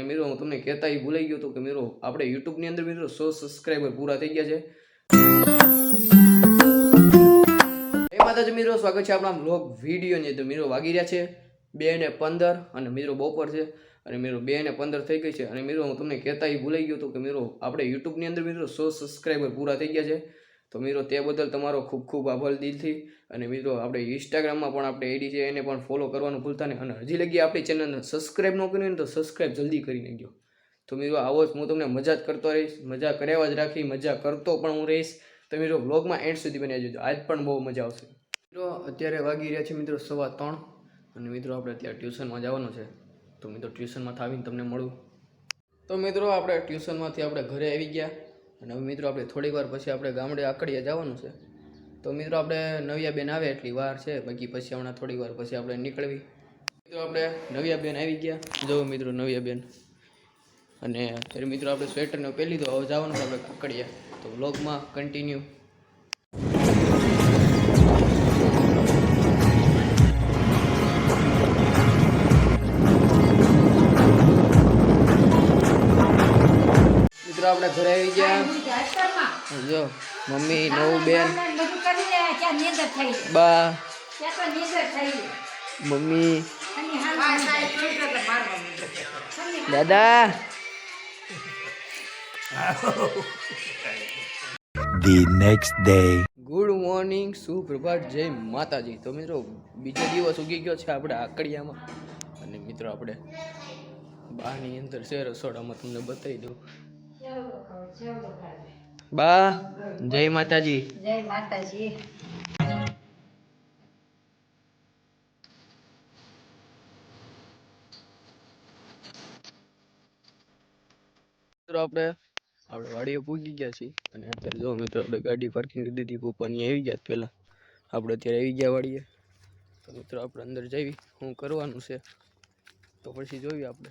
મિત્રો હું તમને કહેતા ભૂલાઈ ગયો હતો કે મિત્રો આપણે યુટ્યુબની અંદર મિત્રો 100 સબસ્ક્રાઈબર પૂરા થઈ ગયા છે। એ માતાજી મિત્રો સ્વાગત છે આપણા વ્લોગ વિડીયોની। તો મિત્રો વાગી રહ્યા છે 2:15 અને મિત્રો બપોર છે અને મિત્રો 2:15 થઈ ગઈ છે અને મિત્રો હું તમને કહેતા ભૂલાઈ ગયો હતો કે મિત્રો આપણે યુટ્યુબની અંદર મિત્રો 100 સબસ્ક્રાઈબર પૂરા થઈ ગયા છે। તો મિત્રો તે બદલ તમારો ખૂબ ખૂબ આભાર દિલથી। અને મિત્રો આપણે ઇન્સ્ટાગ્રામમાં પણ આપણે આઈડી છે એને પણ ફોલો કરવાનું ભૂલતા નહીં અને હજી લગી આપણી ચેનલને સબસ્ક્રાઈબ ન કરી તો સબસ્ક્રાઈબ જલ્દી કરી નાખજો। તો મિત્રો આવો જ હું તમને મજા જ કરતો રહીશ, મજા કર્યા જ રાખી, મજા કરતો પણ હું રહીશ। તો મિત્રો વ્લોગમાં એન્ડ સુધી બની જજો, આજ પણ બહુ મજા આવશે। મિત્રો અત્યારે વાગી રહ્યા છે મિત્રો 3:15 અને મિત્રો આપણે અત્યારે ટ્યુશનમાં જવાનું છે। તો મિત્રો ટ્યુશનમાંથી આવીને તમને મળું। તો મિત્રો આપણે ટ્યુશનમાંથી આપણે ઘરે આવી ગયા અને હવે મિત્રો આપણે થોડીક વાર પછી આપણે ગામડે આકડીએ જવાનું છે। તો મિત્રો આપણે નવ્યાબેન આવે એટલી વાર છે, બાકી પછી હમણાં થોડીક વાર પછી આપણે નીકળવી। મિત્રો આપણે નવ્યાબેન આવી ગયા, જો મિત્રો નવ્યાબેન અને ત્યારે મિત્રો આપણે સ્વેટરને પહેરી લીધો, હવે જવાનું છે આપણે આકડીએ। તો વ્લોગમાં કન્ટિન્યુ। આપણે ઘરે આવી ગયા, જો મમ્મી નવું બેન બા મમ્મી દાદા। The next day. Good morning, સુપ્રભાત, જય માતાજી। તો મિત્રો બીજો દિવસ ઉગી ગયો છે આપણે આકડિયામાં અને મિત્રો આપણે બહારની અંદર છે રસોડામાં, તમને બતાવી દઉં। બા જય માતાજી। જય માતાજી। મિત્રો આપણે વાડીએ પૂગી ગયા છીએ અને અત્યારે જો મિત્રો આપણે ગાડી પાર્કિંગ કરી દીધી, પપ્પાની આવી ગયા પહેલા, આપણે અત્યારે આવી ગયા વાડીએ। તો મિત્રો આપણે અંદર જઈ શું કરવાનું છે તો પછી જોઈએ આપણે।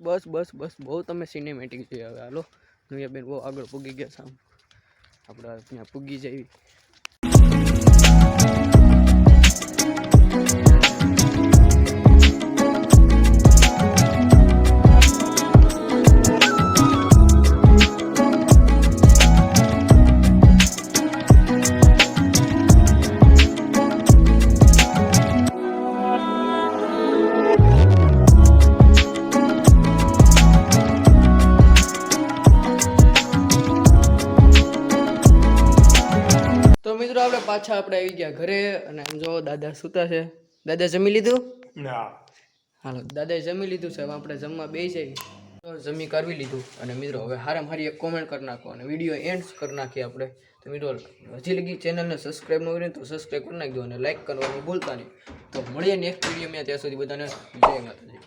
બસ બસ બસ બહુ તમે સિનેમેટિક છે, હવે હાલો નવ્યાબેન બહુ આગળ પૂગી ગયા છે, આપણે ત્યાં પૂગી જઈએ। મિત્રો આપણે પાછા આપણે આવી ગયા ઘરે અને આમ જો દાદા સૂતા છે। દાદા જમી લીધું? ના હાલો દાદાએ જમી લીધું છે, હવે આપણે જમવા બેસી જઈએ। તો જમી કરવી લીધું અને મિત્રો હવે હારામાં હારી એક કોમેન્ટ કરી નાખો અને વિડીયો એન્ડ કરી નાખીએ આપણે। તો મિત્રો હજી લગી ચેનલને સબસ્ક્રાઈબ ન કરી તો સબસ્ક્રાઈબ કરી નાખજો અને લાઈક કરવાનું ભૂલતા નહીં। તો મળીએ નેક્સ્ટ વિડીયોમાં, ત્યાં સુધી બધાને જય માતાજી।